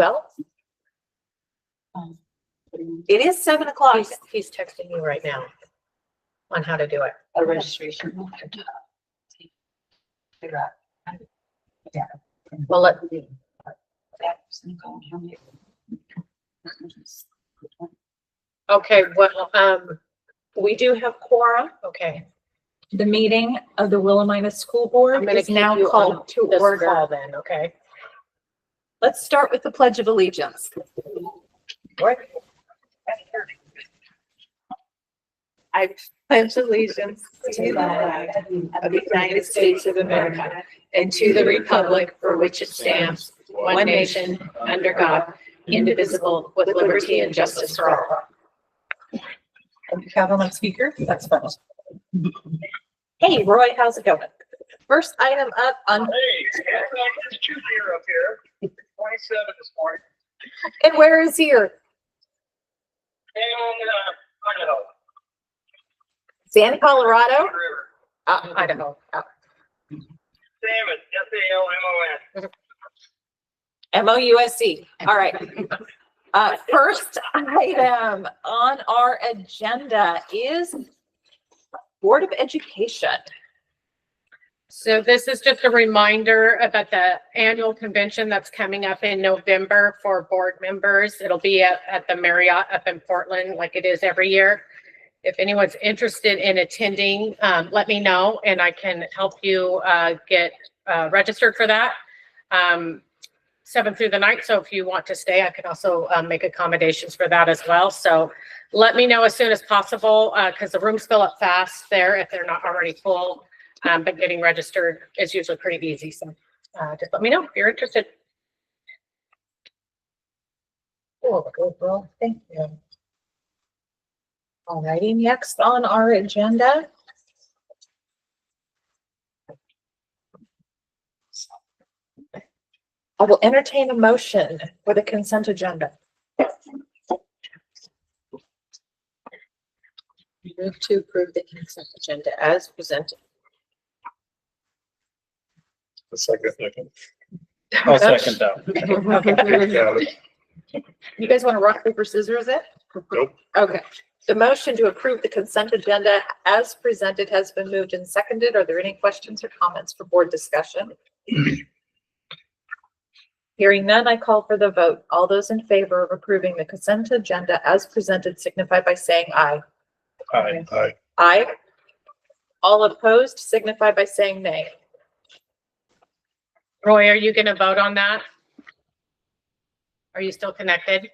will. It is 7 o'clock. He's texting you right now on how to do it. A registration. Yeah. Well, okay, well, we do have quorum. Okay. The meeting of the Willamina School Board is now called to order. Call then, okay. Let's start with the Pledge of Allegiance. I pledge allegiance to the flag of the United States of America and to the republic for which it stands, one nation, under God, indivisible, with liberty and justice for all. And you have on speaker? That's fine. Hey, Roy, how's it going? First item up on. Hey, it's Tuesday up here, 27 this morning, And where is here? and Idaho. San Colorado? River. Idaho. Salmon, SALMON. MOUSC. All right. First item on our agenda is Board of Education. So this is just a reminder about the annual convention that's coming up in November for board members. It'll be at the Marriott up in Portland like it is every year. If anyone's interested in attending, let me know and I can help you get registered for that. 7 through the night. So if you want to stay, I can also make accommodations for that as well. So let me know as soon as possible because the rooms fill up fast there if they're not already full. But getting registered is usually pretty easy. So just let me know if you're interested. Oh, good, girl. Thank you. All righty, next on our agenda. I will entertain a motion for the consent agenda. Move to approve the consent agenda as presented. A second. I'll second that. You guys want to rock, paper, scissors it? Nope. Okay. The motion to approve the consent agenda as presented has been moved and seconded. Are there any questions or comments for board discussion? Hearing none, I call for the vote. All those in favor of approving the consent agenda as presented signify by saying aye. Aye. Aye. Aye. All opposed signify by saying nay. Roy, are you going to vote on that? Are you still connected?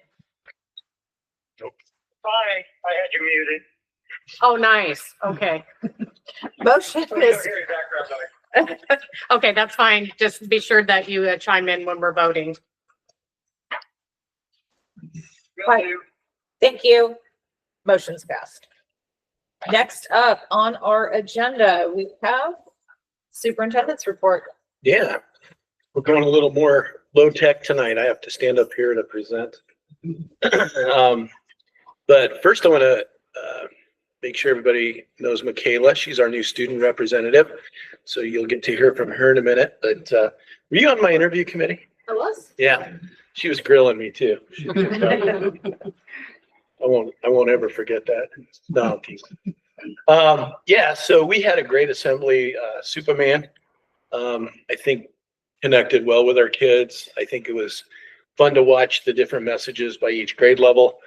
Hi, I had you muted. Oh, nice. Okay. Motion So you is, don't hear any background noise. Okay, that's fine. Just be sure that you chime in when we're voting. Right. Thank you. Motion's passed. Next up on our agenda, we have superintendent's report. Yeah, we're going a little more low tech tonight. I have to stand up here to present. But first I want to make sure everybody knows Michaela. She's our new student representative. So you'll get to hear from her in a minute. But were you on my interview committee? I was. Yeah, she was grilling me too. I won't ever forget that. No, I'm teasing. Yeah, so we had a great assembly. Superman, I think, connected well with our kids. I think it was fun to watch the different messages by each grade level.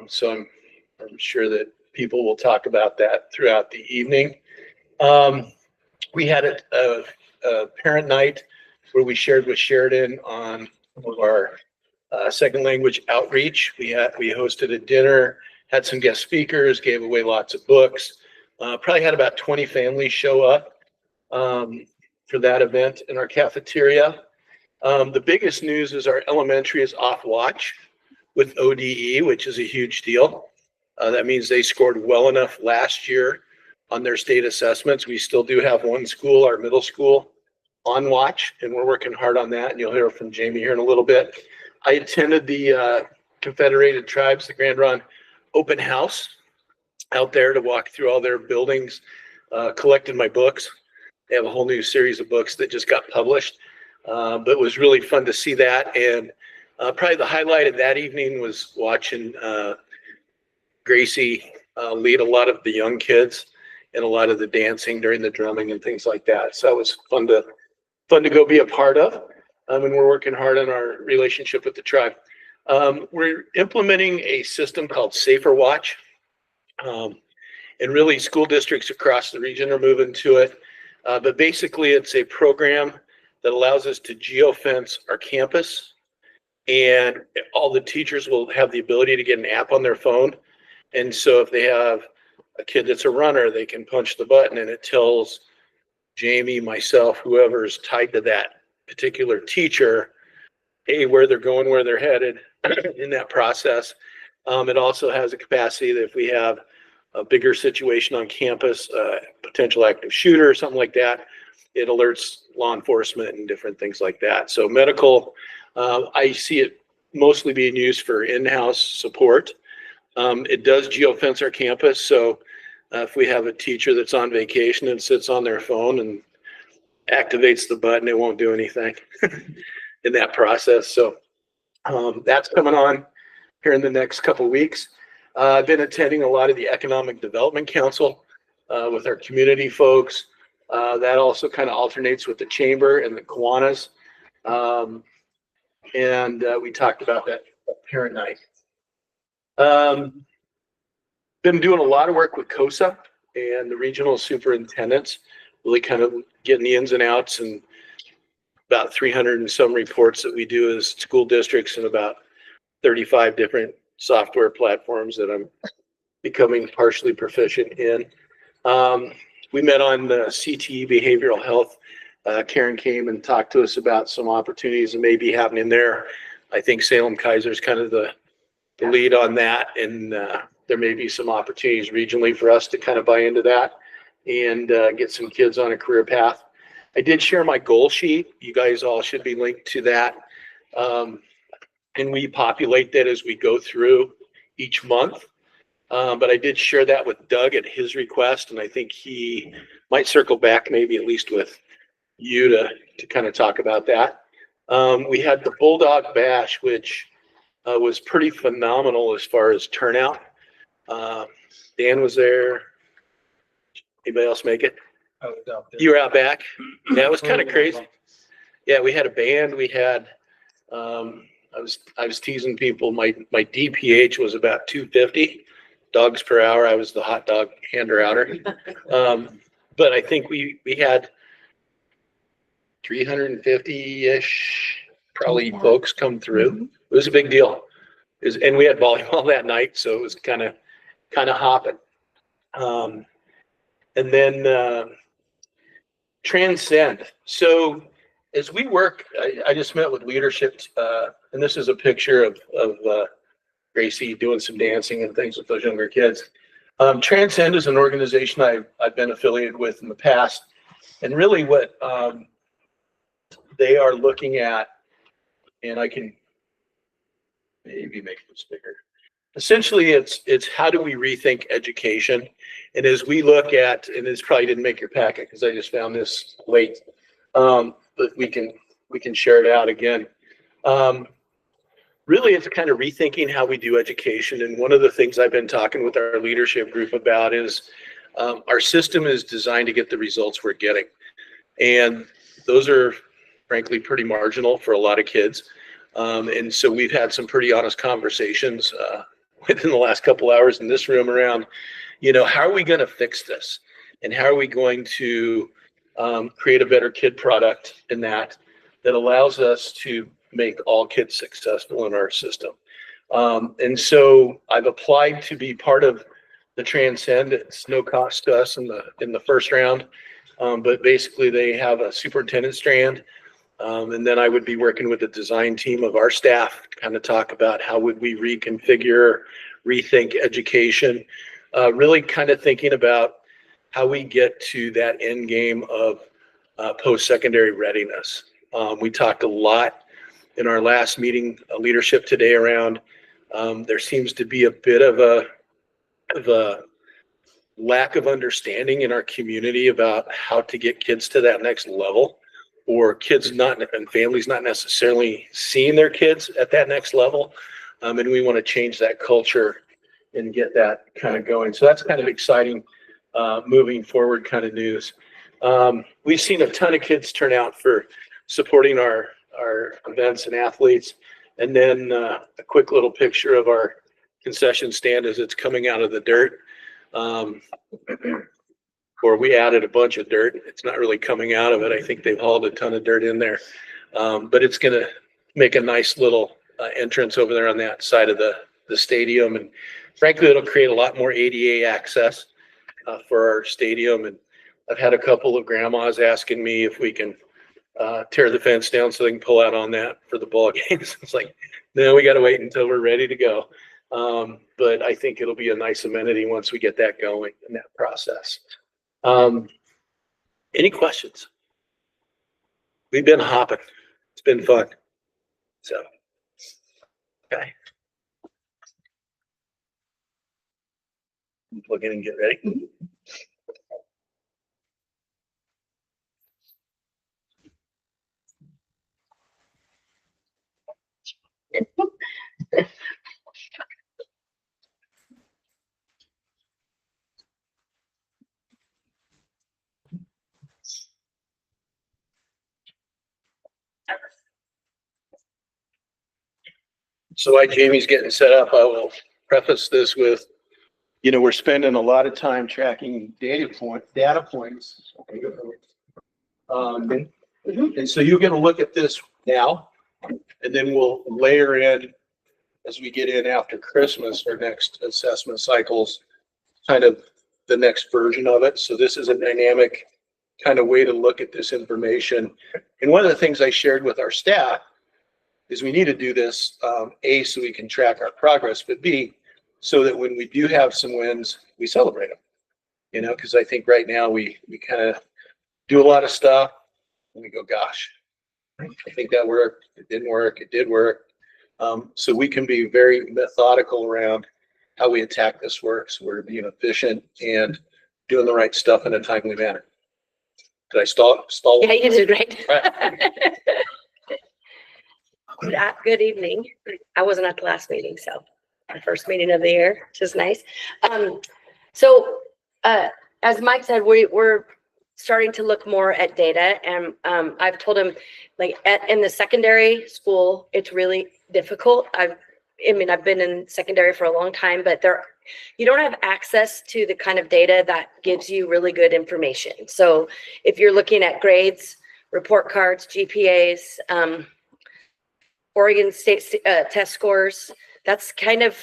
So I'm sure that people will talk about that throughout the evening. We had a parent night where we shared with Sheridan on our second language outreach. We hosted a dinner, had some guest speakers, gave away lots of books. Probably had about 20 families show up for that event in our cafeteria. The biggest news is our elementary is off watch with ODE, which is a huge deal. That means they scored well enough last year on their state assessments. We still do have one school, our middle school, on watch, and we're working hard on that. And you'll hear from Jamie here in a little bit. I attended the Confederated Tribes, the Grand Ron open house out there to walk through all their buildings, collected my books. They have a whole new series of books that just got published. But it was really fun to see that. And Probably the highlight of that evening was watching Gracie lead a lot of the young kids and a lot of the dancing during the drumming and things like that. So it was fun to go be a part of. And we're working hard on our relationship with the tribe. We're implementing a system called Safer Watch. And really school districts across the region are moving to it. But basically it's a program that allows us to geofence our campus, and all the teachers will have the ability to get an app on their phone. And so if they have a kid that's a runner, they can punch the button and it tells Jamie, myself, whoever's tied to that particular teacher, hey, where they're going, where they're headed in that process. It also has a capacity that if we have a bigger situation on campus, potential active shooter or something like that, it alerts law enforcement and different things like that. So medical, I see it mostly being used for in-house support. It does geofence our campus. So if we have a teacher that's on vacation and sits on their phone and activates the button, it won't do anything in that process. So that's coming on here in the next couple of weeks. I've been attending a lot of the Economic Development Council with our community folks. That also kind of alternates with the chamber and the Kiwanis. We talked about that parent night. Been doing a lot of work with COSA and the regional superintendents, really kind of getting the ins and outs, and about 300 and some reports that we do as school districts and about 35 different software platforms that I'm becoming partially proficient in. We met on the CTE behavioral health. Karen came and talked to us about some opportunities that may be happening there. I think Salem Kaiser is kind of the lead on that, and there may be some opportunities regionally for us to kind of buy into that and get some kids on a career path. I did share my goal sheet. You guys all should be linked to that. And we populate that as we go through each month. But I did share that with Doug at his request, and I think he might circle back maybe at least with you to kind of talk about that. We had the Bulldog Bash, which was pretty phenomenal as far as turnout. Dan was there. Anybody else make it? You were out back. That was kind of crazy. Yeah, we had a band. We had I was teasing people. My DPH was about 250 dogs per hour. I was the hot dog hander outer. But I think we had 350-ish probably folks come through. It was a big deal. And we had volleyball that night, so it was kind of hopping. And then Transcend. So as we work, I just met with leadership, and this is a picture of Gracie doing some dancing and things with those younger kids. Transcend is an organization I've been affiliated with in the past, and really what they are looking at, and I can maybe make this bigger. Essentially, it's how do we rethink education? And as we look at, and this probably didn't make your packet because I just found this late, but we can share it out again. Really, it's kind of rethinking how we do education. And one of the things I've been talking with our leadership group about is our system is designed to get the results we're getting. And those are frankly pretty marginal for a lot of kids. And so we've had some pretty honest conversations within the last couple hours in this room around, how are we going to fix this? And how are we going to create a better kid product in that allows us to make all kids successful in our system. And so I've applied to be part of the Transcend. It's no cost to us in the first round, but basically they have a superintendent strand. And then I would be working with the design team of our staff to kind of talk about how would we reconfigure, rethink education, really kind of thinking about how we get to that end game of post-secondary readiness. We talked a lot in our last meeting, leadership today, around there seems to be a bit of a lack of understanding in our community about how to get kids to that next level. or kids not and families not necessarily seeing their kids at that next level. And we want to change that culture and get that kind of going. So that's kind of exciting, moving forward kind of news. We've seen a ton of kids turn out for supporting our events and athletes. And then a quick little picture of our concession stand as it's coming out of the dirt. Or we added a bunch of dirt. It's not really coming out of it. I think they've hauled a ton of dirt in there. But it's going to make a nice little entrance over there on that side of the stadium. And frankly, it'll create a lot more ADA access for our stadium. And I've had a couple of grandmas asking me if we can tear the fence down so they can pull out on that for the ball games. It's like, no, we got to wait until we're ready to go. But I think it'll be a nice amenity once we get that going in that process. Any questions? We've been hopping. It's been fun. So, okay. Plug in and get ready. So while Jamie's getting set up, I will preface this with, we're spending a lot of time tracking data points. And so you're going to look at this now, and then we'll layer in as we get in after Christmas, our next assessment cycles, kind of the next version of it. So this is a dynamic kind of way to look at this information. And one of the things I shared with our staff is we need to do this, A, so we can track our progress, but B, so that when we do have some wins, we celebrate them, because I think right now we kind of do a lot of stuff and we go, gosh, I think that worked, it didn't work, it did work. So we can be very methodical around how we attack this work. So we're being efficient and doing the right stuff in a timely manner. Did I stall? Yeah, you did great. Right. Good evening. I wasn't at the last meeting, so our first meeting of the year, which is nice. As Mike said, we're starting to look more at data, and I've told him, in the secondary school, it's really difficult. I've been in secondary for a long time, but you don't have access to the kind of data that gives you really good information. So if you're looking at grades, report cards, GPAs, Oregon State test scores, that's kind of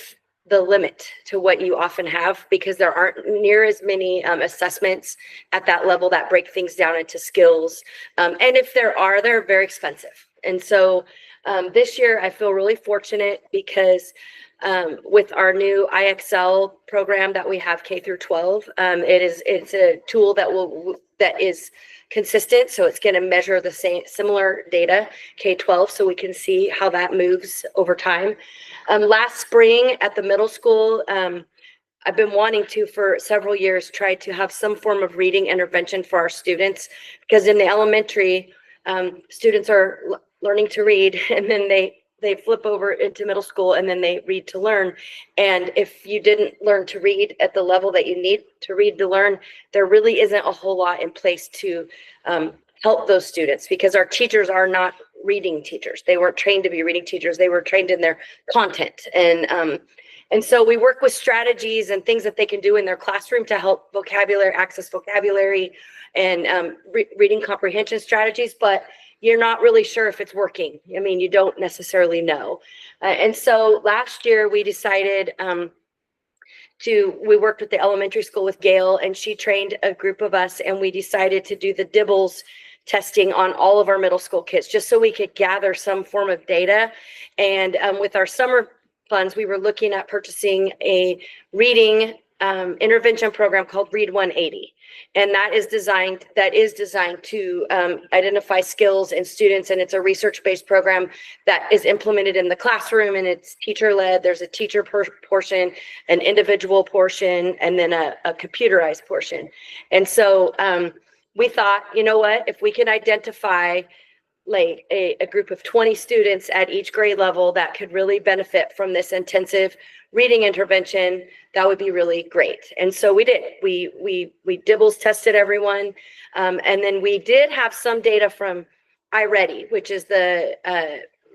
the limit to what you often have, because there aren't near as many assessments at that level that break things down into skills. And if there are, they're very expensive. And so this year I feel really fortunate because with our new IXL program that we have K through 12, it's a tool that is consistent. So it's going to measure the similar data K-12, so we can see how that moves over time. Last spring at the middle school, I've been wanting to, for several years, try to have some form of reading intervention for our students, because in the elementary, students are learning to read, and then they flip over into middle school and then they read to learn. And if you didn't learn to read at the level that you need to read to learn, there really isn't a whole lot in place to help those students, because our teachers are not reading teachers. They weren't trained to be reading teachers. They were trained in their content. And so we work with strategies and things that they can do in their classroom to help access vocabulary and reading comprehension strategies, but you're not really sure if it's working. You don't necessarily know. And so last year we decided we worked with the elementary school with Gail, and she trained a group of us, and we decided to do the DIBELS testing on all of our middle school kids, just so we could gather some form of data. And with our summer funds, we were looking at purchasing a reading intervention program called Read 180. And that is designed to identify skills in students. And it's a research-based program that is implemented in the classroom, and it's teacher-led. There's a teacher portion, an individual portion, and then a computerized portion. And so we thought, you know what, if we can identify like a group of 20 students at each grade level that could really benefit from this intensive reading intervention, that would be really great. And so we did. We Dibbles tested everyone. And then we did have some data from iReady, which is the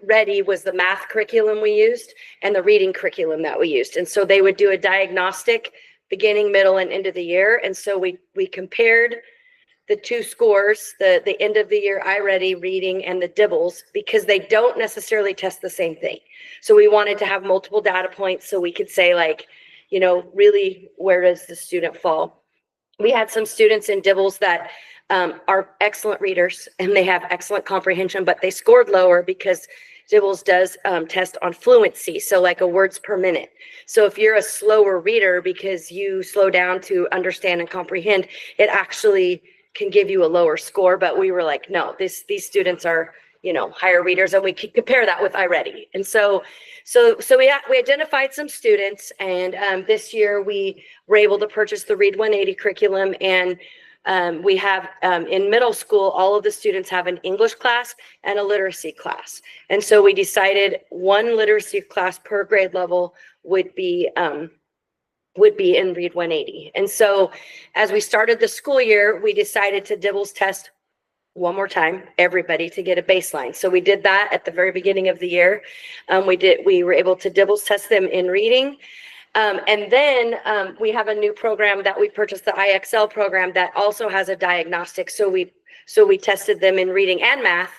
Ready was the math curriculum we used and the reading curriculum that we used. And so they would do a diagnostic beginning, middle, and end of the year. And so we compared the two scores, the end of the year iReady reading and the Dibbles, because they don't necessarily test the same thing. So we wanted to have multiple data points so we could say, like, you know, really, where does the student fall? We had some students in Dibbles that are excellent readers and they have excellent comprehension, but they scored lower because Dibbles does test on fluency, so like a words per minute. So if you're a slower reader because you slow down to understand and comprehend, it actually can give you a lower score. But we were like, no, these students are, you know, higher readers, and we could compare that with iReady. And so we identified some students, and this year we were able to purchase the Read 180 curriculum, and we have in middle school, all of the students have an English class and a literacy class. And so we decided one literacy class per grade level would be in Read 180. And so as we started the school year, we decided to Dibbles test one more time, everybody, to get a baseline. So we did that at the very beginning of the year. We were able to Dibbles test them in reading. And then we have a new program that we purchased, the IXL program, that also has a diagnostic. So we tested them in reading and math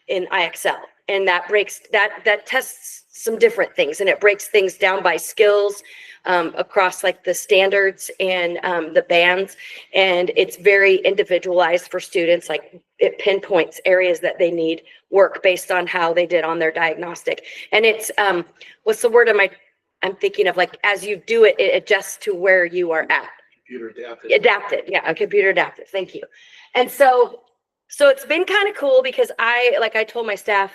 in IXL, and that tests some different things, and it breaks things down by skills across like the standards and the bands, and it's very individualized for students. Like it pinpoints areas that they need work based on how they did on their diagnostic. And it's what's the word I'm thinking of, like, as you do it, it adjusts to where you are at. Computer adapted. Adapted, yeah, computer adaptive. Thank you. And so it's been kind of cool because I told my staff,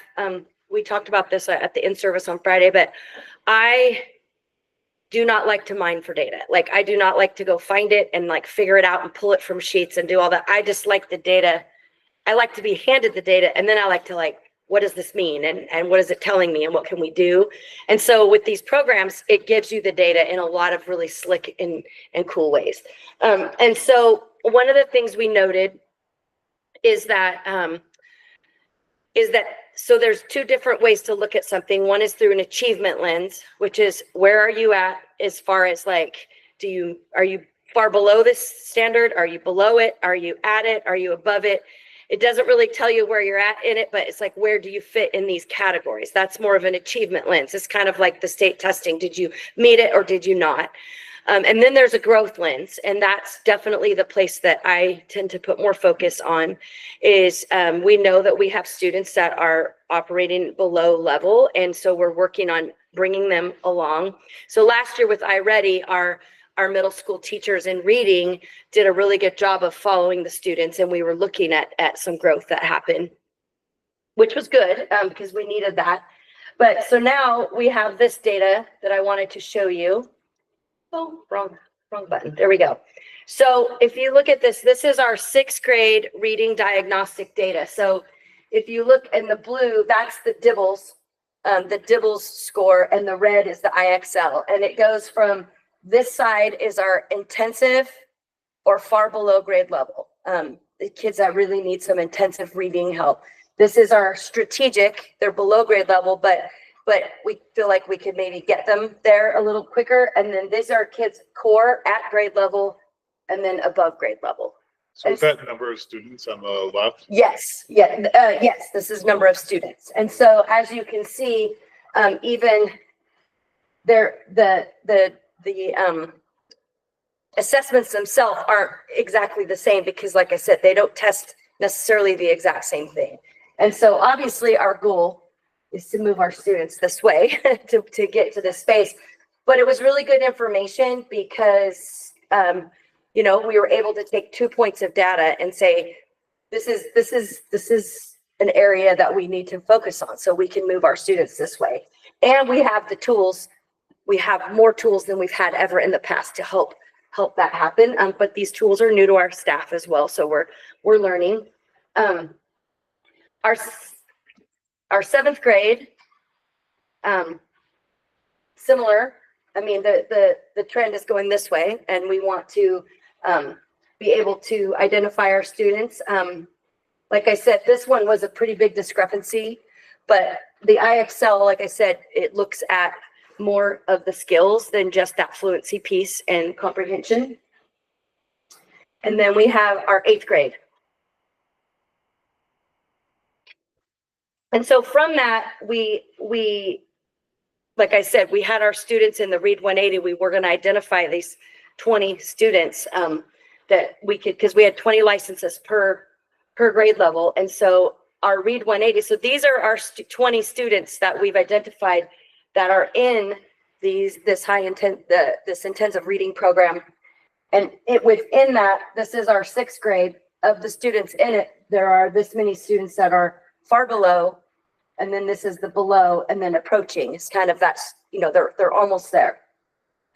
we talked about this at the in-service on Friday, but I do not like to mine for data. Like, I do not like to go find it and like figure it out and pull it from sheets and do all that. I just like the data. I like to be handed the data, and then I like to like, what does this mean? And what is it telling me, and what can we do? And so with these programs, it gives you the data in a lot of really slick and cool ways. And so one of the things we noted is that so there's two different ways to look at something. One is through an achievement lens, which is where are you at as far as like, are you far below this standard? Are you below it? Are you at it? Are you above it? It doesn't really tell you where you're at in it, but it's like, where do you fit in these categories? That's more of an achievement lens. It's kind of like the state testing. Did you meet it or did you not? And then there's a growth lens, and that's definitely the place that I tend to put more focus on. Is we know that we have students that are operating below level, and so we're working on bringing them along. So last year with iReady, our middle school teachers in reading did a really good job of following the students, and we were looking at some growth that happened, which was good because we needed that. But so now we have this data that I wanted to show you. Oh, wrong button. There we go. So if you look at this, this is our 6th grade reading diagnostic data. So if you look in the blue, that's the Dibbles score, and the red is the IXL, and it goes from this side is our intensive or far below grade level. The kids that really need some intensive reading help. This is our strategic. They're below grade level, but we feel like we could maybe get them there a little quicker. And then these are kids core at grade level and then above grade level. So is that number of students on the left? Yes, yes, this is number of students. And so as you can see, even there, the assessments themselves aren't exactly the same because, like I said, they don't test necessarily the exact same thing. And so obviously our goal is to move our students this way to get to this space. But it was really good information because, you know, we were able to take 2 points of data and say, this is an area that we need to focus on so we can move our students this way. And we have the tools. We have more tools than we've had ever in the past to help help that happen. But these tools are new to our staff as well, so we're learning. Our seventh grade, similar. I mean, the trend is going this way, and we want to be able to identify our students. Like I said, this one was a pretty big discrepancy, but the IXL, like I said, it looks at more of the skills than just that fluency piece and comprehension. And then we have our eighth grade. And so from that, we like I said, we had our students in the Read 180. We were going to identify these 20 students that we could, because we had 20 licenses per grade level. And so our Read 180, so these are our 20 students that we've identified that are in this intensive reading program. And within that, this is our sixth grade. Of the students in it, there are this many students that are far below, and then this is the below, and then approaching. It's kind of that's, they're almost there.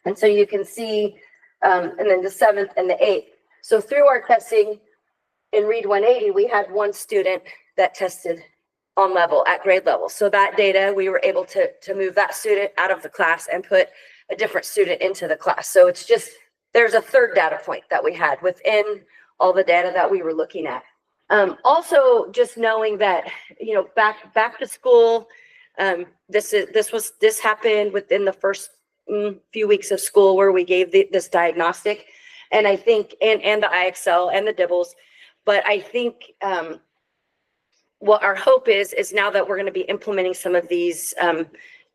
And so you can see, and then the seventh and the eighth. So through our testing in Read 180, we had one student that tested on level, at grade level. So that data, we were able to move that student out of the class and put a different student into the class. So it's just, there's a third data point that we had within all the data that we were looking at. Also, just knowing that, back to school, this happened within the first few weeks of school where we gave this diagnostic, and I think, and the IXL and the DIBELS, but I think what our hope is now that we're going to be implementing some of these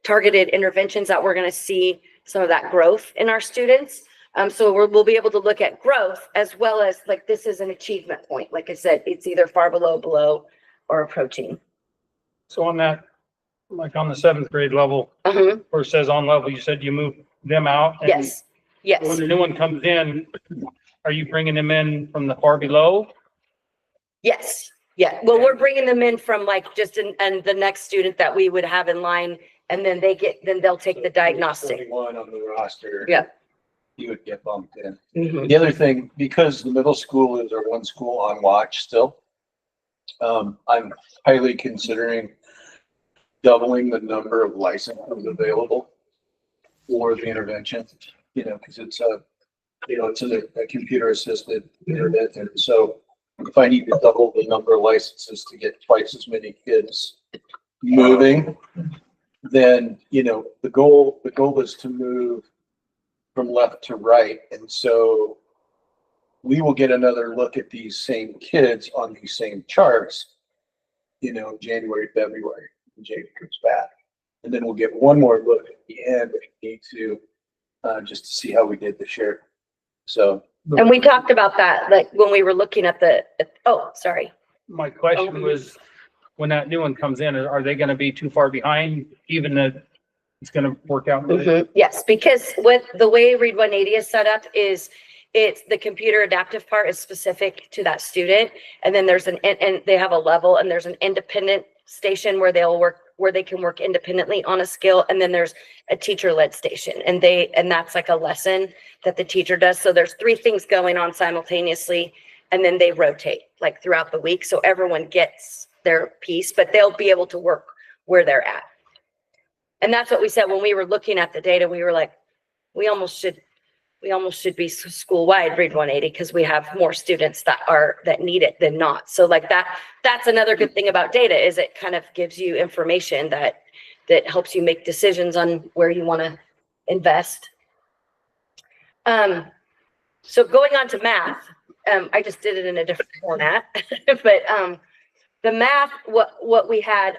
targeted interventions, that we're going to see some of that growth in our students. So we'll be able to look at growth as well as, like, this is an achievement point. Like I said, it's either far below, or approaching. So on that, like on the seventh grade level, where it says on level, you said you move them out. And Yes. when the new one comes in, are you bringing them in from the far below? Yes. Yeah. Well, we're bringing them in from and the next student that we would have in line, and then they'll take the diagnostic. One on the roster. Yeah. You would get bumped in. Mm-hmm. The other thing, because the middle school is our one school on watch still, I'm highly considering doubling the number of licenses available for the intervention, because it's a computer assisted intervention. So if I need to double the number of licenses to get twice as many kids moving, then, the goal is to move from left to right. And so we will get another look at these same kids on these same charts, January, February, when Jake comes back. And then we'll get one more look at the end if we need to, just to see how we did this year. So. And we talked about that, like when we were looking at sorry. My question was, when that new one comes in, are they going to be too far behind, even that it's going to work out? Yes, because with the way Read 180 is set up it's the computer adaptive part is specific to that student. And then there's and they have a level, and there's an independent station where they can work independently on a skill. And then there's a teacher-led station, and that's like a lesson that the teacher does. So there's 3 things going on simultaneously, and then they rotate like throughout the week. So everyone gets their piece, but they'll be able to work where they're at. And that's what we said when we were looking at the data. We were like, we almost should be school-wide Read 180, because we have more students that need it than not. So like that's another good thing about data, is it kind of gives you information that helps you make decisions on where you want to invest. So going on to math, I just did it in a different format, but the math,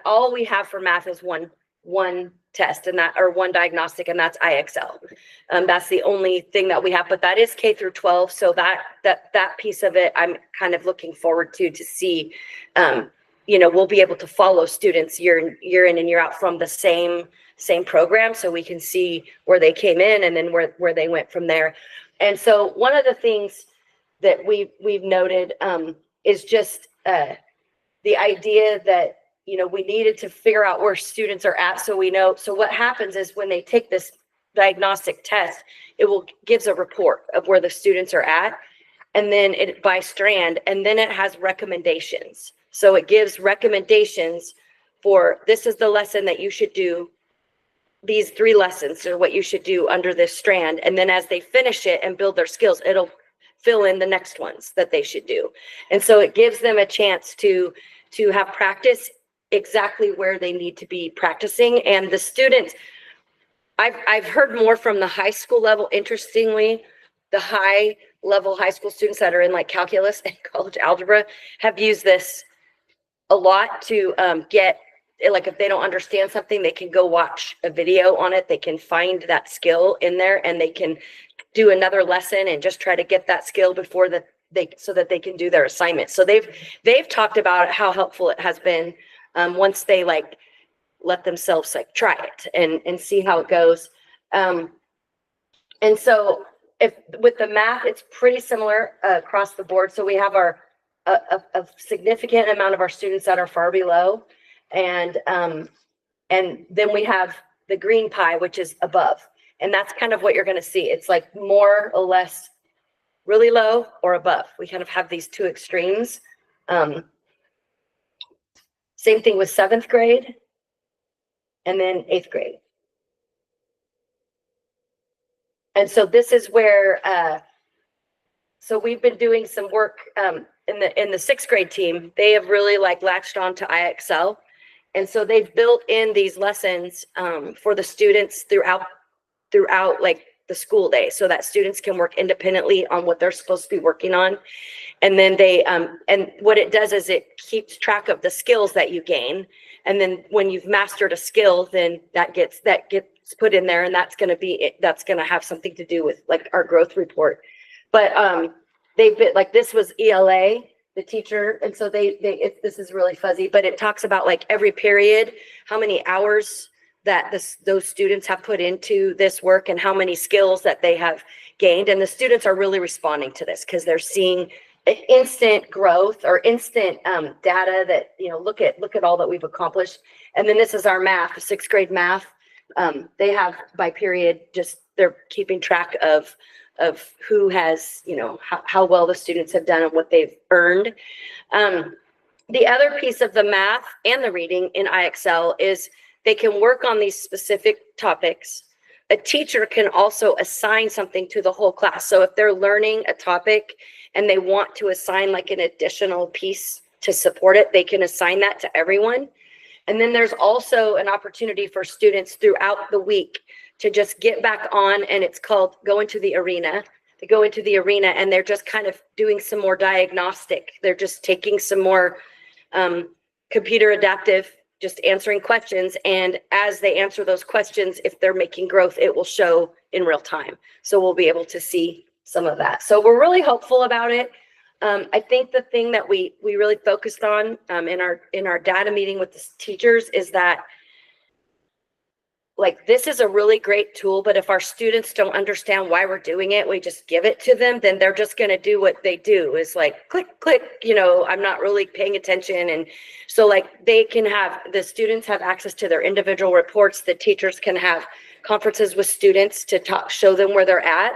all we have for math is one test, or one diagnostic, and that's IXL. That's the only thing that we have, but that is K through 12. So that piece of it, I'm kind of looking forward to see, we'll be able to follow students year in and year out from the same program, so we can see where they came in and then where they went from there. And so one of the things that we've noted is just the idea that we needed to figure out where students are at, so we know. So what happens is when they take this diagnostic test, gives a report of where the students are at. And then it by strand, and then it has recommendations. So it gives recommendations for, this is the lesson that you should do. These 3 lessons are what you should do under this strand. And then as they finish it and build their skills, it'll fill in the next ones that they should do. And so it gives them a chance to have practice exactly where they need to be practicing. And the students, I've heard more from the high school level. Interestingly, the high school students that are in like calculus and college algebra have used this a lot to get, like, if they don't understand something, they can go watch a video on it. They can find that skill in there, and they can do another lesson and just try to get that skill before so that they can do their assignment. So they've talked about how helpful it has been once they like let themselves like try it and see how it goes. And so if with the math, it's pretty similar across the board. So we have a significant amount of our students that are far below. And then we have the green pie, which is above. And that's kind of what you're going to see. It's like more or less really low or above. We kind of have these 2 extremes. Same thing with 7th grade and then 8th grade. And so this is where, so we've been doing some work in the 6th grade team. They have really like latched on to IXL. And so they've built in these lessons for the students throughout like the school day, so that students can work independently on what they're supposed to be working on. And then they, and what it does is it keeps track of the skills that you gain. And then when you've mastered a skill, then that gets put in there, and that's going to have something to do with like our growth report. But they've been like, this was ELA, the teacher. And so this is really fuzzy, but it talks about like every period, how many hours that those students have put into this work and how many skills that they have gained. And the students are really responding to this because they're seeing instant growth or instant data that, you know, look at all that we've accomplished. And then this is our math, 6th grade math. They have by period, just they're keeping track of who has, you know, how well the students have done and what they've earned. The other piece of the math and the reading in IXL is they can work on these specific topics. A teacher can also assign something to the whole class. So if they're learning a topic and they want to assign like an additional piece to support it, they can assign that to everyone. And then there's also an opportunity for students throughout the week to just get back on, and it's called Go Into the Arena. They go into the arena and they're just kind of doing some more diagnostic. They're just taking some more computer adaptive, just answering questions. And as they answer those questions, if they're making growth, it will show in real time. So we'll be able to see some of that. So we're really hopeful about it. I think the thing that we really focused on in our data meeting with the teachers is that, like, this is a really great tool, but if our students don't understand why we're doing it, we just give it to them, then they're just going to do what they do is like, click, click, you know, I'm not really paying attention. And so like the students have access to their individual reports. The teachers can have conferences with students to show them where they're at.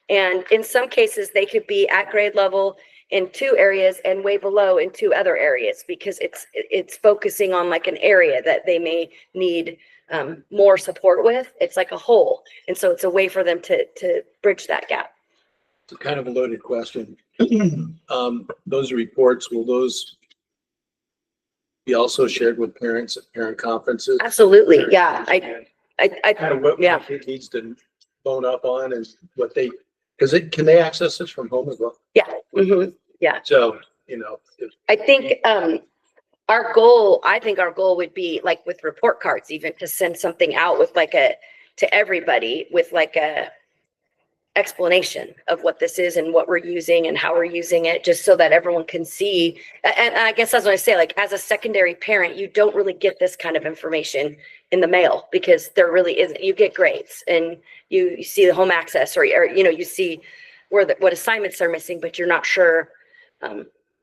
And in some cases, they could be at grade level in 2 areas and way below in 2 other areas, because it's focusing on like an area that they may need more support with. It's like a whole. And so it's a way for them to bridge that gap. It's kind of a loaded question. Those reports, will those be also shared with parents at parent conferences? Absolutely. Yeah. I Kind of what yeah. it needs to bone up on is what they, because can they access this from home as well? Yeah. Mm-hmm. Yeah. So, you know, I think our goal would be like with report cards, even to send something out with like to everybody with like a explanation of what this is and what we're using and how we're using it, just so that everyone can see. And I guess that's what I say, like as a secondary parent, you don't really get this kind of information in the mail, because there really isn't. You get grades and you see the home access or you know, you see what assignments are missing, but you're not sure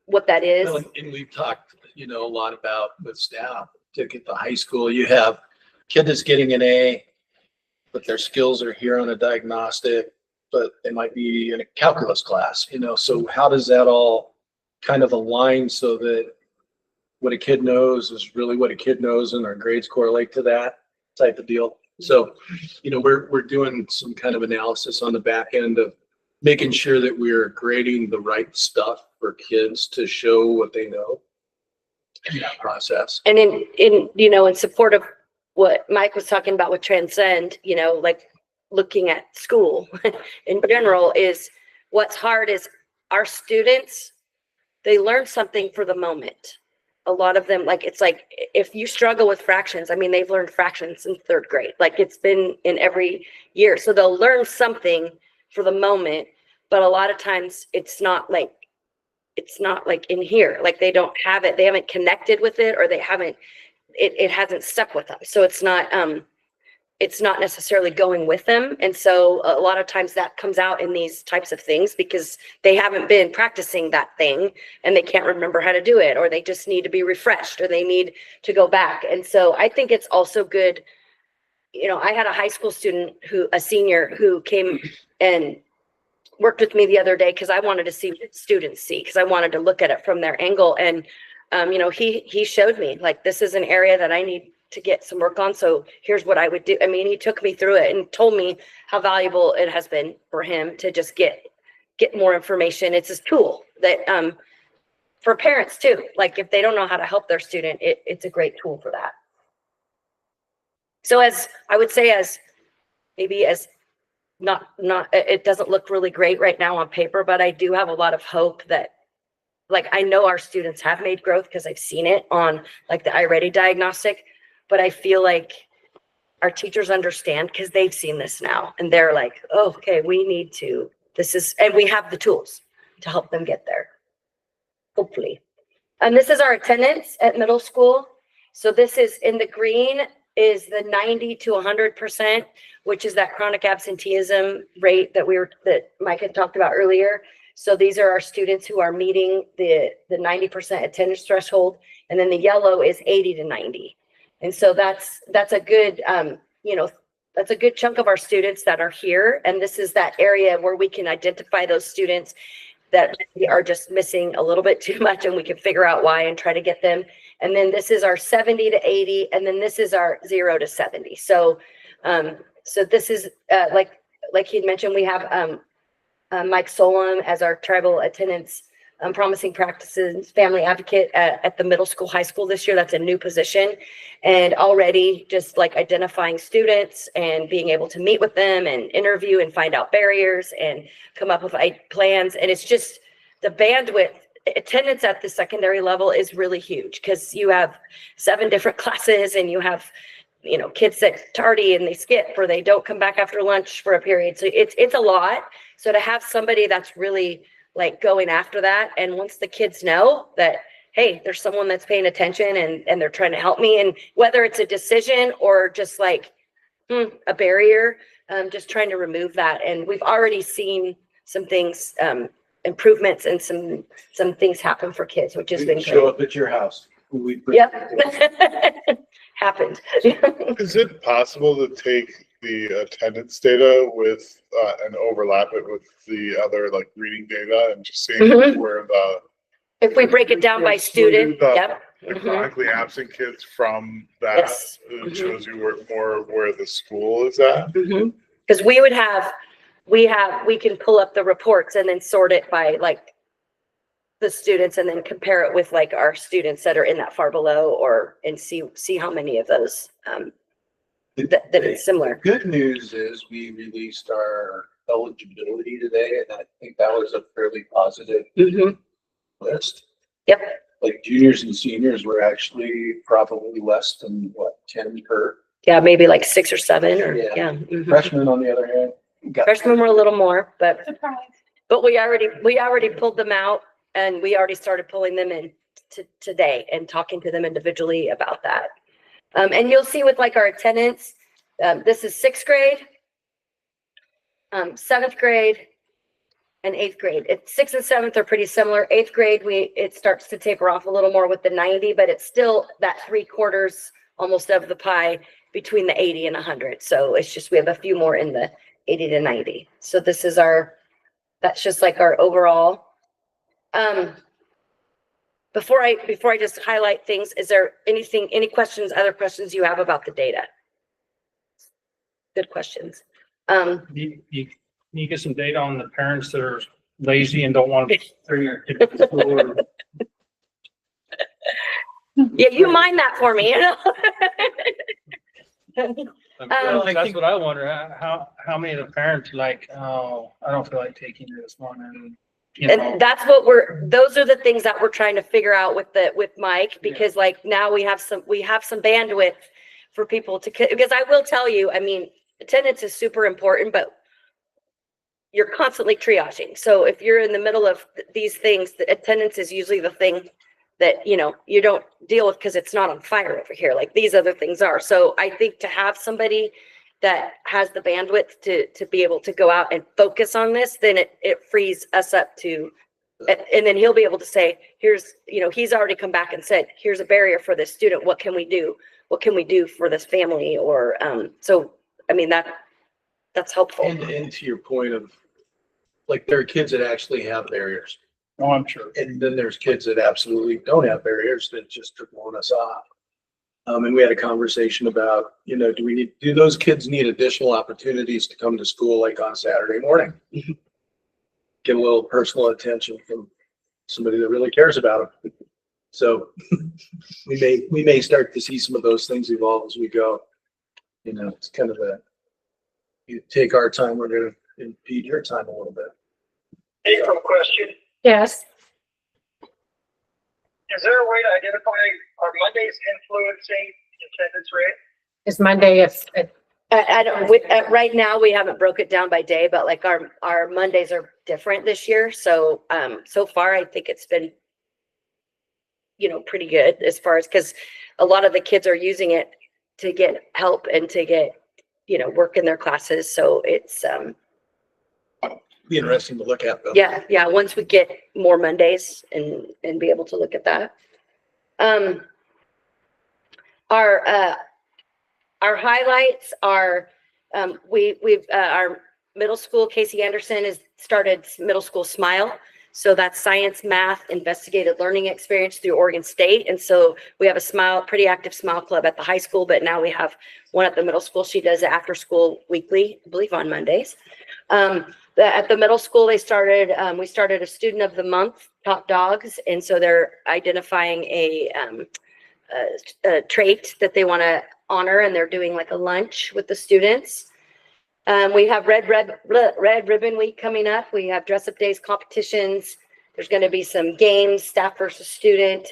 what that is. well, and we've talked, you know, a lot about with staff to get the high school, you have kid that's getting an A, but their skills are here on a diagnostic, but they might be in a calculus class, you know, so how does that all kind of align so that what a kid knows is really what a kid knows and our grades correlate to that type of deal? So, you know, we're doing some kind of analysis on the back end of making sure that we're grading the right stuff for kids to show what they know in that process. And in support of what Mike was talking about with Transcend, like looking at school in general, is what's hard is our students, they learn something for the moment. A lot of them, like, it's like, if you struggle with fractions, I mean, they've learned fractions in 3rd grade, like it's been in every year. So they'll learn something for the moment, but a lot of times it's not like in here, like they don't have it, they haven't connected with it, or it hasn't stuck with them. So it's not necessarily going with them. And so a lot of times that comes out in these types of things because they haven't been practicing that thing and they can't remember how to do it, or they just need to be refreshed, or they need to go back. And so I think it's also good. I had a high school student a senior who came and worked with me the other day because I wanted to see what students see, because I wanted to look at it from their angle. And, he showed me, like, this is an area that I need to get some work on. So here's what I would do. I mean, he took me through it and told me how valuable it has been for him to just get more information. It's a tool that, for parents too, like if they don't know how to help their student, it's a great tool for that. So as I would say, not, it doesn't look really great right now on paper, but I do have a lot of hope that, like, I know our students have made growth because I've seen it on like the iReady diagnostic, but I feel like our teachers understand because they've seen this now and they're like, oh, okay, and we have the tools to help them get there, hopefully. And this is our attendance at middle school. So this is in the green is the 90 to 100%, which is that chronic absenteeism rate that Mike had talked about earlier. So these are our students who are meeting the 90% attendance threshold. And then the yellow is 80 to 90. And so that's a good, that's a good chunk of our students that are here. And this is that area where we can identify those students that are just missing a little bit too much, and we can figure out why and try to get them. And then this is our 70 to 80, and then this is our 0 to 70. So, so this is like he'd mentioned, we have Mike Solom as our tribal attendance promising practices family advocate at the middle school, high school this year. That's a new position, and already just like identifying students and being able to meet with them and interview and find out barriers and come up with plans. And it's just the bandwidth. Attendance at the secondary level is really huge because you have 7 different classes, and you have kids that tardy and they skip, or they don't come back after lunch for a period. So it's a lot. So to have somebody that's really like going after that, and once the kids know that, hey, there's someone that's paying attention and they're trying to help me, and whether it's a decision or just like a barrier, just trying to remove that. And we've already seen some things, improvements, and some things happen for kids, which has been great. Show up at your house. Yep. Happened. Is it possible to take the attendance data with and overlap it with the other like reading data and just see where if we break it down by student, yep. The chronically absent kids from that, Yes. It shows you where the school is at. Because we can pull up the reports and then sort it by like the students, and then compare it with like our students that are in that far below, and see how many of those that it's similar. Good news is we released our eligibility today, and I think that was a fairly positive list. Yep. Like juniors and seniors were actually probably less than 10 per. Yeah, maybe like 6 or 7 or Yeah. Freshmen on the other hand. Freshmen were a little more, but we already pulled them out, and we already started pulling them in today and talking to them individually about that. And you'll see with like our attendance, this is 6th grade, 7th grade, and 8th grade. 6th and 7th are pretty similar. 8th grade, it starts to taper off a little more with the 90, but it's still that 3/4 almost of the pie between the 80 and 100. So it's just, we have a few more in the 80 to 90. So this is that's just like our overall. Before I just highlight things, is there any questions, other questions you have about the data? Good questions. You get some data on the parents that are lazy and don't want to bring their kids to school or Yeah, you mind that for me, you know? That's what I wonder. How many of the parents like, oh, I don't feel like taking this one, and you know. And that's those are the things that we're trying to figure out with Mike, because like now we have some bandwidth for people to, because I will tell you, I mean, attendance is super important, but you're constantly triaging. So if you're in the middle of these things, the attendance is usually the thing that, you know, you don't deal with because it's not on fire over here like these other things are. So I think to have somebody that has the bandwidth to be able to go out and focus on this, then it frees us up to, and then he'll be able to say, here's, you know, he's already come back and said, here's a barrier for this student. What can we do? What can we do for this family? Or, so, I mean, that's helpful. And to your point of, like, there are kids that actually have barriers. Oh, I'm sure. And then there's kids that absolutely don't have barriers that just are blowing us off. And we had a conversation about, you know, do those kids need additional opportunities to come to school like on Saturday morning? Get a little personal attention from somebody that really cares about them. So we may start to see some of those things evolve as we go. You know, it's kind of you take our time, we're going to impede your time a little bit. April, question. Yes. Is there a way to identify, are Mondays influencing the attendance rate? Is Monday, I don't, right now we haven't broke it down by day, but like our Mondays are different this year. So, so far I think it's been, you know, pretty good as far as, because a lot of the kids are using it to get help and to get, you know, work in their classes. So it's, Be interesting to look at though. yeah. Once we get more Mondays and be able to look at that. Our highlights are, our middle school, Casey Anderson has started middle school Smile. So that's science, math, investigative learning experience through Oregon State. And so we have a pretty active Smile Club at the high school, but now we have one at the middle school. She does it after school weekly, I believe on Mondays. At the middle school, we started a student of the month, top dogs. And so they're identifying a trait that they want to honor, and they're doing like a lunch with the students. We have Red Ribbon Week coming up. We have dress up days, competitions. There's going to be some games, staff versus student.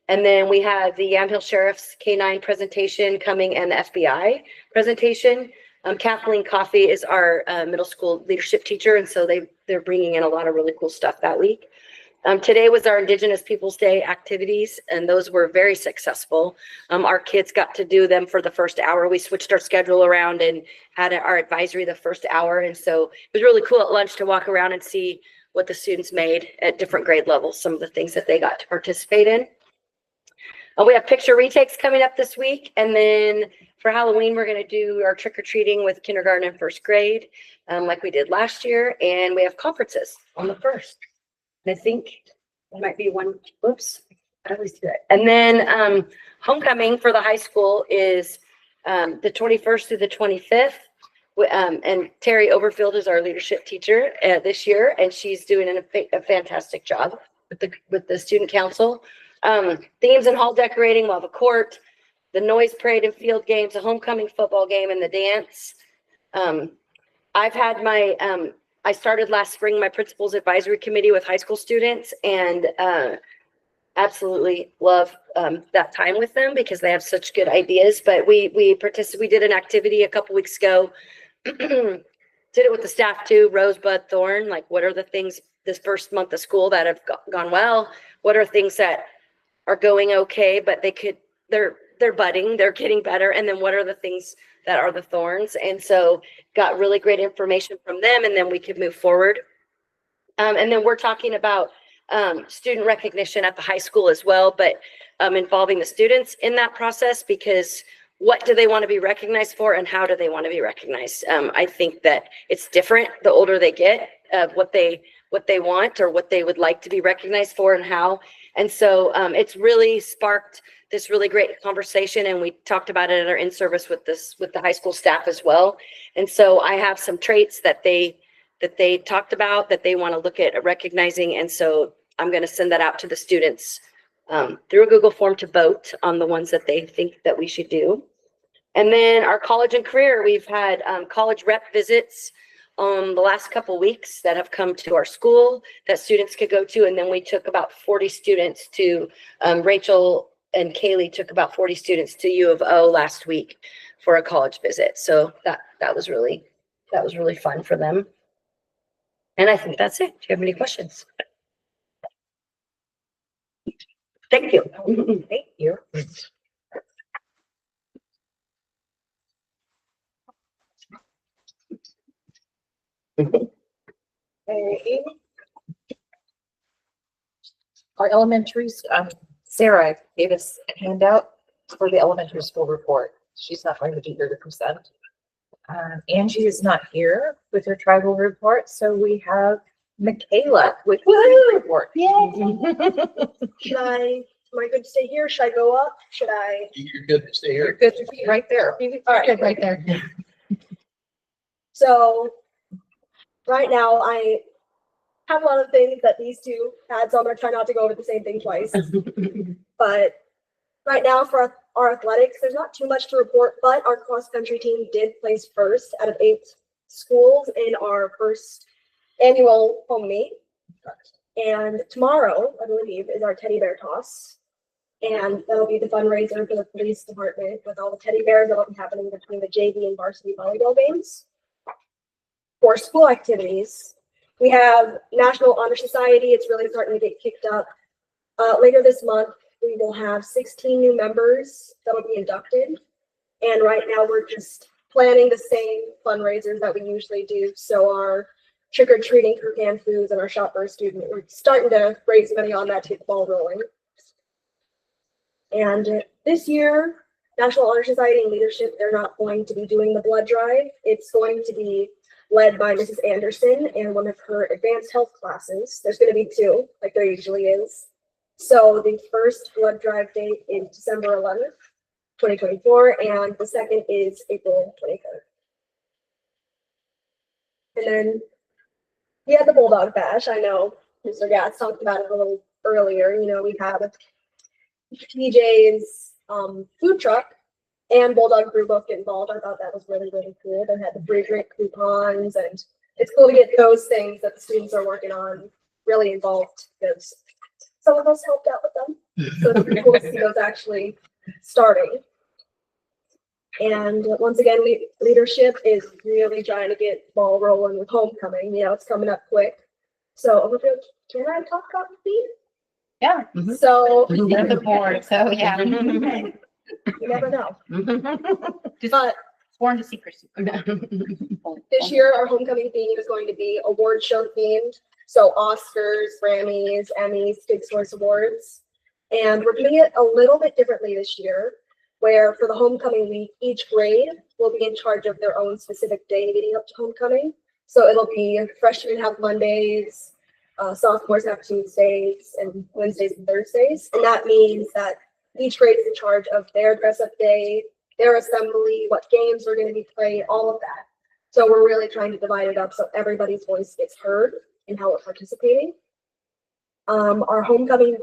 And then we have the Yamhill Sheriff's K-9 presentation coming and the FBI presentation. Kathleen Coffey is our middle school leadership teacher. And so they're bringing in a lot of really cool stuff that week. Today was our Indigenous Peoples Day activities, and those were very successful. Our kids got to do them for the first hour. We switched our schedule around and had our advisory the first hour. And so it was really cool at lunch to walk around and see what the students made at different grade levels, some of the things that they got to participate in. We have picture retakes coming up this week. And then for Halloween, we're going to do our trick-or-treating with kindergarten and first grade, like we did last year. And we have conferences on the 1st. I think there might be one, whoops, I always do it. And then homecoming for the high school is the 21st through the 25th. And Terry Overfield is our leadership teacher this year, and she's doing a fantastic job with the student council. Themes and hall decorating, we'll have a court, the noise parade and field games, a homecoming football game, and the dance. I've had I started last spring my principal's advisory committee with high school students, and absolutely love that time with them because they have such good ideas. But we did an activity a couple weeks ago, did it with the staff too, rosebud, thorn, like what are the things this first month of school that have gone well? What are things that are going okay, but they're budding, they're getting better? And then what are the things that are the thorns? And so got really great information from them, and then we could move forward. And then we're talking about student recognition at the high school as well, but involving the students in that process, because what do they want to be recognized for and how do they want to be recognized? I think that it's different the older they get of what they want or what they would like to be recognized for and how. And so it's really sparked this really great conversation, and we talked about it at our in-service with the high school staff as well. And so I have some traits that they talked about that they want to look at recognizing. And so I'm going to send that out to the students through a Google form to vote on the ones that they think that we should do. And then our college and career, we've had college rep visits the last couple weeks that have come to our school that students could go to. And then we took about 40 students to, Rachel and Kaylee took about 40 students to U of O last week for a college visit. So that was really fun for them. And I think that's it. Do you have any questions? Thank you. Thank you. Okay. Our elementaries, Sarah gave us a handout for the elementary school report. She's not going to be here to present. Angie is not here with her tribal report, so we have Michaela with the report. Yay. Am I good to stay here? Should I go up? Should I? You're good to stay You're here. good to be right there. All right. Good right there. So right now I have a lot of things that these two had, so I'm going to try not to go over the same thing twice. But right now for our athletics, there's not too much to report, but our cross country team did place first out of 8 schools in our first annual home meet. And tomorrow, I believe, is our teddy bear toss. And that'll be the fundraiser for the police department with all the teddy bears that'll be happening between the JV and varsity volleyball games. For school activities, we have National Honor Society. It's really starting to get kicked up. Later this month, we will have 16 new members that'll be inducted. And right now we're just planning the same fundraisers that we usually do. So our trick-or-treating for canned foods and our shop for a student, we're starting to raise money on that to get the ball rolling. And this year, National Honor Society and leadership, they're not going to be doing the blood drive. It's going to be led by Mrs. Anderson and one of her advanced health classes. There's going to be 2, like there usually is. So the first blood drive date is December 11th, 2024, and the second is April 23rd. And then we had the Bulldog Bash. I know Mr. Gatz talked about it a little earlier. You know, we have TJ's food truck and Bulldog Brew both get involved. I thought that was really, really cool. They had the free drink coupons, and it's cool to get those things that the students are working on really involved, because some of us helped out with them. So it's pretty cool to see those actually starting. And once again, leadership is really trying to get ball rolling with homecoming. You know, it's coming up quick. So can I talk about the theme? Yeah. So The board, so yeah. you never know. Just But sworn to secrecy. this year, our homecoming theme is going to be award show themed. So Oscars, Grammys, Emmys, Big Source Awards. And we're doing it a little bit differently this year, where for the homecoming week, each grade will be in charge of their own specific day leading up to homecoming. So it'll be freshmen have Mondays, sophomores have Tuesdays, and Wednesdays and Thursdays. And that means that each grade is in charge of their dress up day, their assembly, what games are going to be played, all of that. So we're really trying to divide it up so everybody's voice gets heard in how we're participating. Our homecoming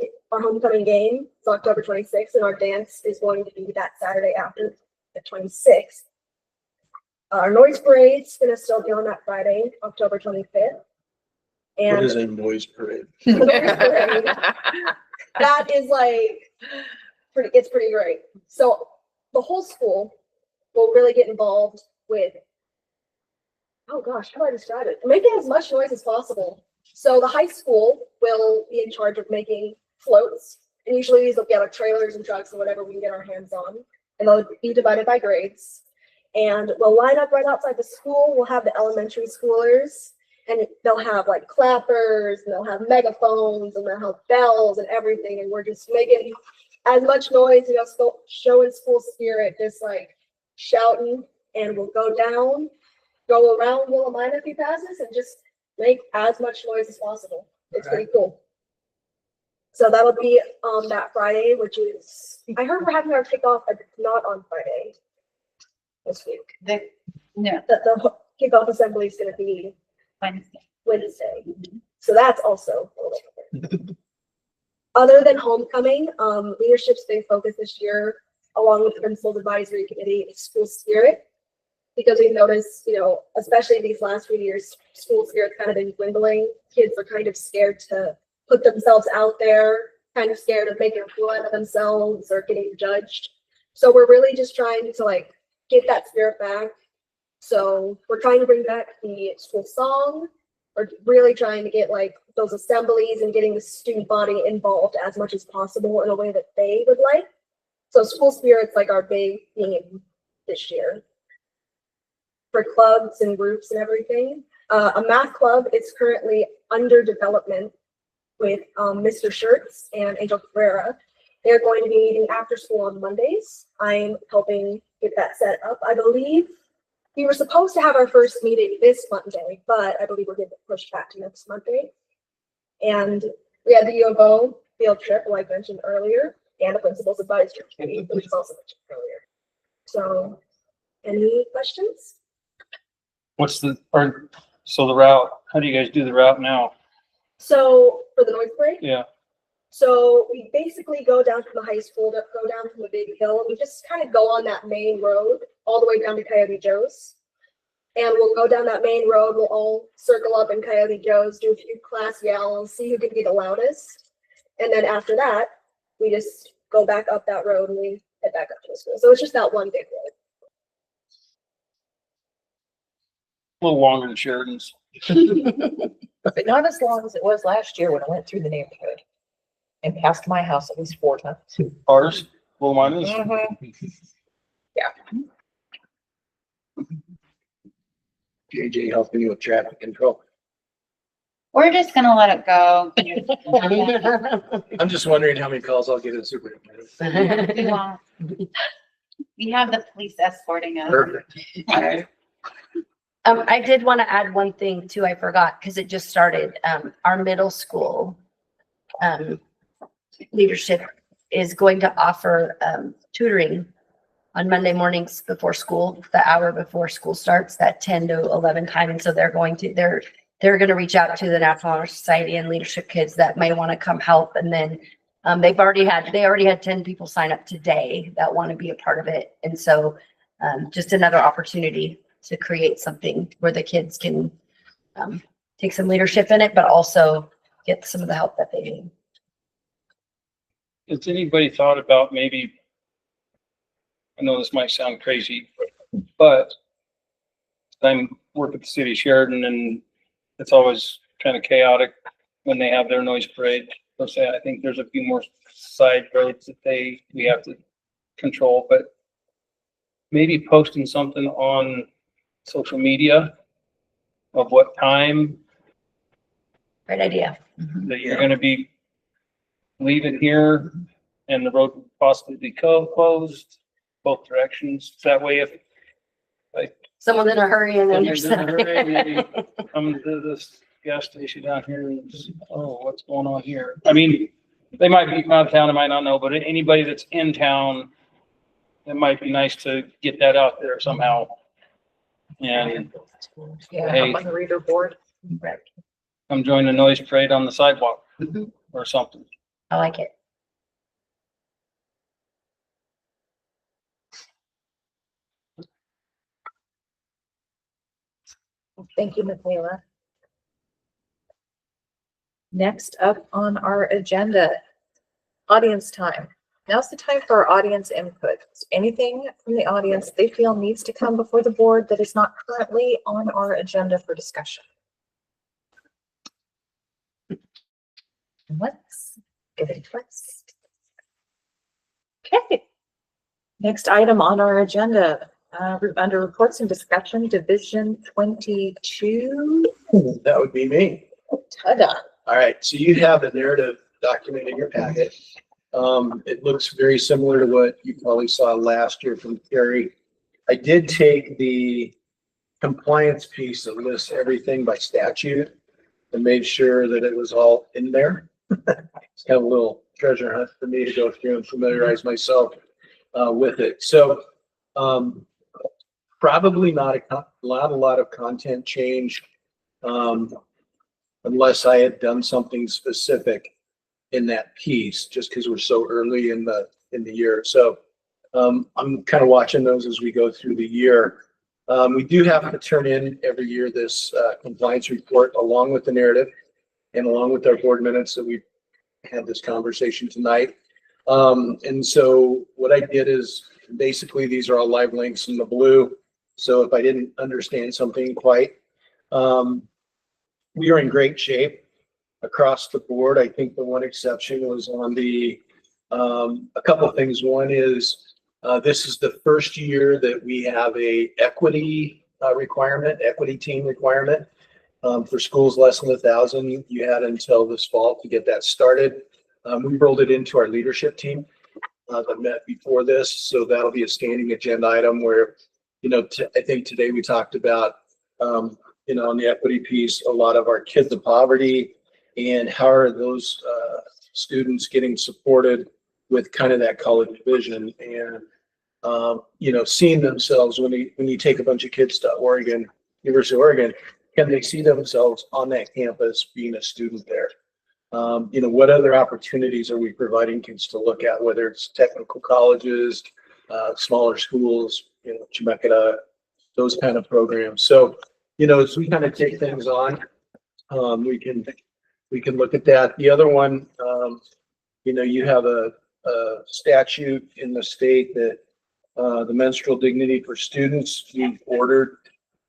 game is October 26th, and our dance is going to be that Saturday after the 26th. Our noise parade is going to still be on that Friday, October 25th. And What is a noise parade? the noise parade, that is like it's pretty great. So the whole school will really get involved with, oh gosh, how do I describe it? Making as much noise as possible. So the high school will be in charge of making floats, and usually these will be out of trailers and trucks or whatever we can get our hands on, and they'll be divided by grades. And we'll line up right outside the school. We'll have the elementary schoolers, and they'll have like clappers, and they'll have megaphones, and they'll have bells and everything, and we're just making as much noise, you know, still showing school spirit, just like shouting, and we'll go down, go around Willamina a few passes and just make as much noise as possible. It's pretty cool. So that'll be that Friday, which is, I heard we're having our kickoff, but not on Friday this week. No, The kickoff assembly is gonna be Wednesday. So that's also a little bit. Other than homecoming, leadership's big focus this year, along with the principal's advisory committee, is school spirit. Because we've noticed, you know, especially these last few years, school spirit's kind of been dwindling. Kids are kind of scared to put themselves out there, kind of scared of making a fool out of themselves or getting judged. So we're really just trying to like get that spirit back. So we're trying to bring back the school song. We're really trying to get like those assemblies and getting the student body involved as much as possible in a way that they would like. So school spirit's like our big theme this year. For clubs and groups and everything. A math club is currently under development with Mr. Shirts and Angel Cabrera. They're going to be meeting after school on Mondays. I'm helping get that set up. I believe we were supposed to have our first meeting this Monday, but I believe we're getting pushed back to next Monday. And we had the U of O field trip, like I mentioned earlier, and the principal's advisory committee, which was also mentioned earlier. So, any questions? What's the route? How do you guys do the route now? So for the noise break, Yeah. so we basically go down from the high school, go down from the big hill, and we just kind of go on that main road all the way down to Coyote Joe's. And we'll go down that main road, we'll all circle up in Coyote Joe's, do a few class yells, see who can be the loudest. And then after that, we just go back up that road and we head back up to the school. So it's just that one big road. A little longer than Sheridan's. But not as long as it was last year when I went through the neighborhood and passed my house at least 4 times. Ours, Willamina's. Yeah. JJ helping you with traffic control. we're just gonna let it go. I'm just wondering how many calls I'll get in superintendent. We won't. We have the police escorting us. Perfect. I did want to add one thing too, I forgot, because it just started. Our middle school leadership is going to offer tutoring on Monday mornings before school, the hour before school starts, that 10 to 11 time. And so they're going to reach out to the National Honor Society and leadership kids that may want to come help. And then they already had 10 people sign up today that want to be a part of it. And so just another opportunity to create something where the kids can take some leadership in it, but also get some of the help that they need. Has anybody thought about maybe, I know this might sound crazy, but I work at the city of Sheridan and it's always kind of chaotic when they have their noise parade. So say, I think there's a few more side roads that we have to control, but maybe posting something on social media of what time Great idea. that you're gonna be leaving here and the road will possibly be closed both directions. That way if Someone's in a hurry and then there's maybe come to this gas station down here and just, oh, what's going on here? I mean, they might be out of town, they might not know, but anybody that's in town, it might be nice to get that out there somehow. And Yeah, Hey. up on the reader board. come join the noise parade on the sidewalk or something. I like it. Thank you, Michaela. Next up on our agenda, audience time. Now's the time for our audience input. Anything from the audience they feel needs to come before the board that is not currently on our agenda for discussion. Let's give it a twist. Okay. Next item on our agenda, under reports and discussion, Division 22. That would be me. Ta-da. All right, so you have the narrative document in your packet. It looks very similar to what you probably saw last year from Carrie. I did take the compliance piece that lists everything by statute and made sure that it was all in there. It's kind of a little treasure hunt for me to go through and familiarize myself with it. So probably not a lot of content change unless I had done something specific in that piece, just because we're so early in the year. So I'm kind of watching those as we go through the year. We do have to turn in every year this compliance report along with the narrative and along with our board minutes that we had this conversation tonight. And so what I did is basically these are all live links in the blue. So if I didn't understand something quite, we are in great shape across the board. I think the one exception was on the, a couple of things. One is this is the first year that we have a equity requirement, equity team requirement. For schools less than 1,000, you had until this fall to get that started. We rolled it into our leadership team that met before this. So that'll be a standing agenda item where, you know, I think today we talked about, you know, on the equity piece, a lot of our kids of poverty and how are those students getting supported with kind of that college vision and, you know, seeing themselves when you take a bunch of kids to Oregon, University of Oregon, can they see themselves on that campus being a student there? You know, what other opportunities are we providing kids to look at, whether it's technical colleges, smaller schools, you know, Chemeketa, those kind of programs. So, you know, as we kind of take things on, we can look at that. The other one, you know, you have a statute in the state that the menstrual dignity for students, we've ordered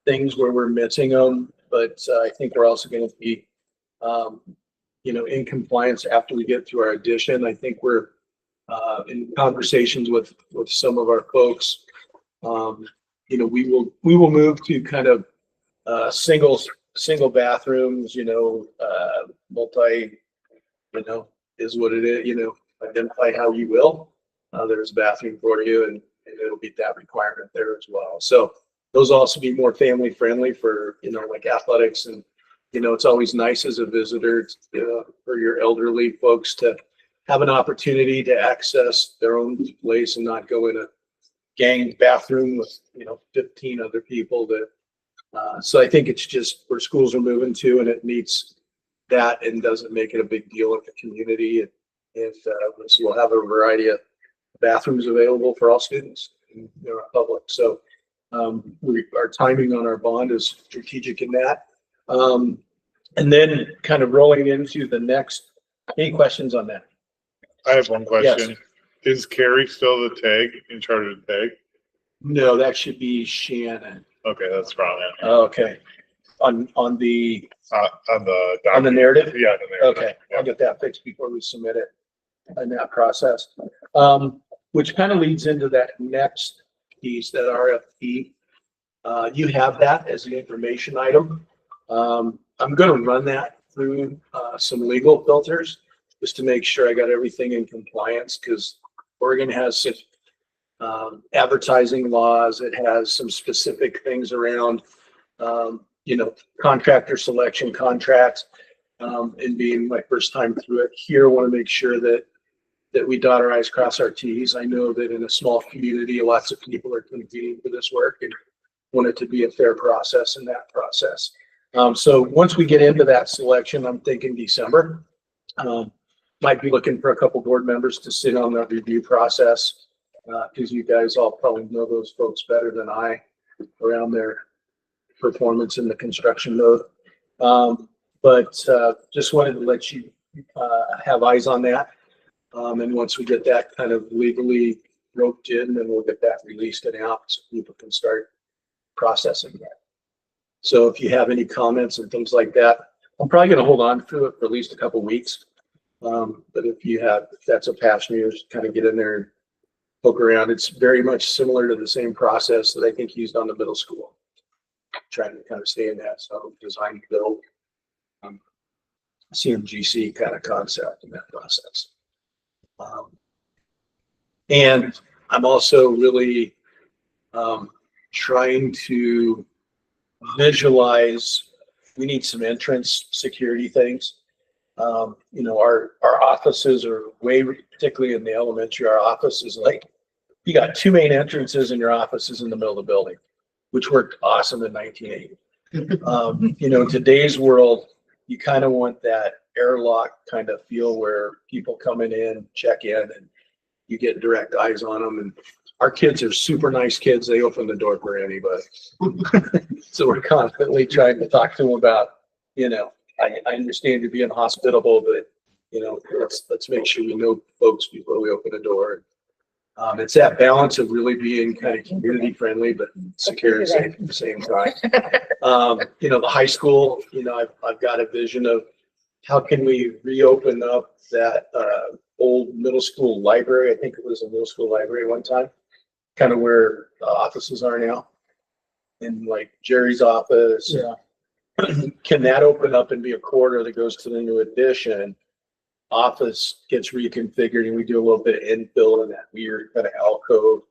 things where we're missing them, but I think we're also going to be, you know, in compliance after we get through our addition. I think we're in conversations with some of our folks. You know, we will move to kind of single bathrooms, you know, multi, you know, is what it is, you know, identify how you will. There's a bathroom for you and it'll meet that requirement there as well. So those also be more family friendly for, you know, like athletics. And, you know, it's always nice as a visitor for your elderly folks to have an opportunity to access their own place and not go in a gang bathroom with, you know, 15 other people that, so I think it's just where schools are moving to, and it meets that and doesn't make it a big deal in the community. And so we'll have a variety of bathrooms available for all students in our public. So our timing on our bond is strategic in that. And then kind of rolling into the next, any questions on that? I have one question. Yes. Is Carrie still the tag, in charge of the tag? No, that should be Shannon. Okay, that's wrong. Okay. On the On the narrative? Yeah, the narrative. Okay, I'll get that fixed before we submit it in that process. Which kind of leads into that next piece, that RFP. You have that as an information item. I'm going to run that through some legal filters just to make sure I got everything in compliance, because Oregon has some advertising laws. It has some specific things around, you know, contractor selection contracts, and being my first time through it here, I want to make sure that we dot our I's, cross our T's. I know that in a small community, lots of people are competing for this work and want it to be a fair process in that process. So once we get into that selection, I'm thinking December. Might be looking for a couple board members to sit on that review process, because you guys all probably know those folks better than I around their performance in the construction mode. But just wanted to let you have eyes on that. And once we get that kind of legally roped in, then we'll get that released and out so people can start processing that. So if you have any comments and things like that, I'm probably going to hold on to it for at least a couple of weeks. But if that's a passion of yours, kind of get in there and poke around. It's very much similar to the same process that I think used on the middle school. Trying to kind of stay in that, so design, build, CMGC kind of concept in that process. And I'm also really trying to visualize, we need some entrance security things. You know, our offices are particularly in the elementary, our office is like, you got two main entrances and your office is in the middle of the building, which worked awesome in 1980. You know, in today's world, you kind of want that airlock kind of feel where people coming in, check in, and you get direct eyes on them. And our kids are super nice kids. They open the door for anybody. So we're constantly trying to talk to them about, you know, I understand you're being hospitable, but you know, let's make sure we know folks before we open the door. It's that balance of really being kind of community friendly, but secure and safe at the same time. You know, the high school, you know, I've got a vision of how can we reopen up that old middle school library. I think it was a middle school library one time, kind of where the offices are now. And like Jerry's office. Yeah. Can that open up and be a corridor that goes to the new addition? Office gets reconfigured and we do a little bit of infill in that weird kind of alcove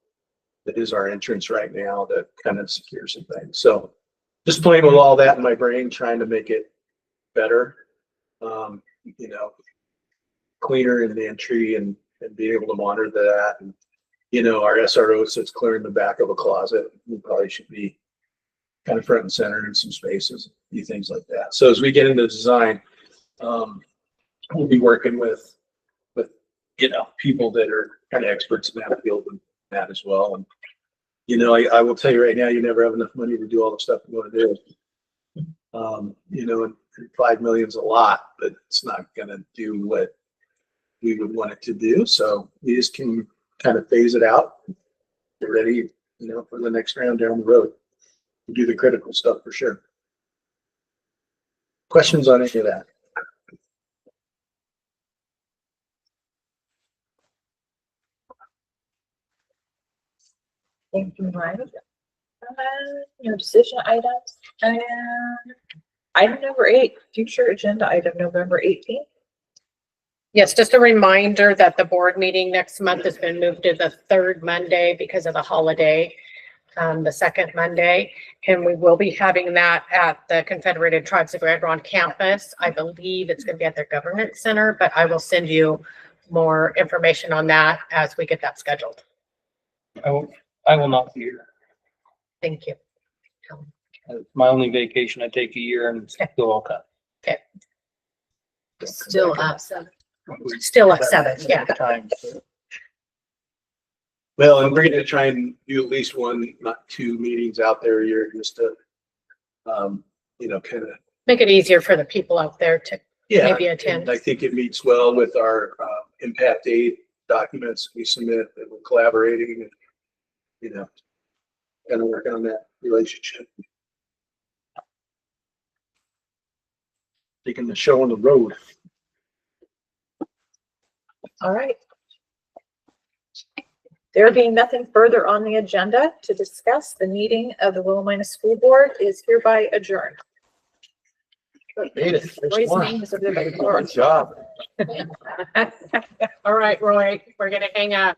that is our entrance right now that kind of secures some things. So just playing with all that in my brain, trying to make it better, you know, cleaner in the entry and being able to monitor that. And, you know, our SRO sits clear in the back of a closet. We probably should be kind of front and center in some spaces, a few things like that. So as we get into design, we'll be working with, you know, people that are kind of experts in that field and that as well. And, you know, I will tell you right now, you never have enough money to do all the stuff you want to do. You know, and 5 million is a lot, but it's not going to do what we would want it to do. So we just can kind of phase it out. Get ready, you know, for the next round down the road. We do the critical stuff for sure. Questions on any of that? Thank you, Ryan. Your decision items and item number 8, future agenda item November 18th. Yes, just a reminder that the board meeting next month has been moved to the third Monday because of the holiday, the second Monday. And we will be having that at the Confederated Tribes of Grand Ronde campus. I believe it's going to be at their government center, but I will send you more information on that as we get that scheduled. I will not be here. Thank you. My only vacation I take a year and still all cut. Okay. Still at 7. Still at 7, yeah. Time. Well, and we're going to try and do at least one, not 2 meetings out there a year just to, you know, kind of Make it easier for the people out there to maybe attend. And I think it meets well with our impact aid documents we submit and we're collaborating and, you know, kind of working on that relationship. Taking the show on the road. All right. There being nothing further on the agenda to discuss, the meeting of the Willamina School Board is hereby adjourned. Made it. Roy's name is over there by the door. Good job. All right, Roy, we're going to hang up.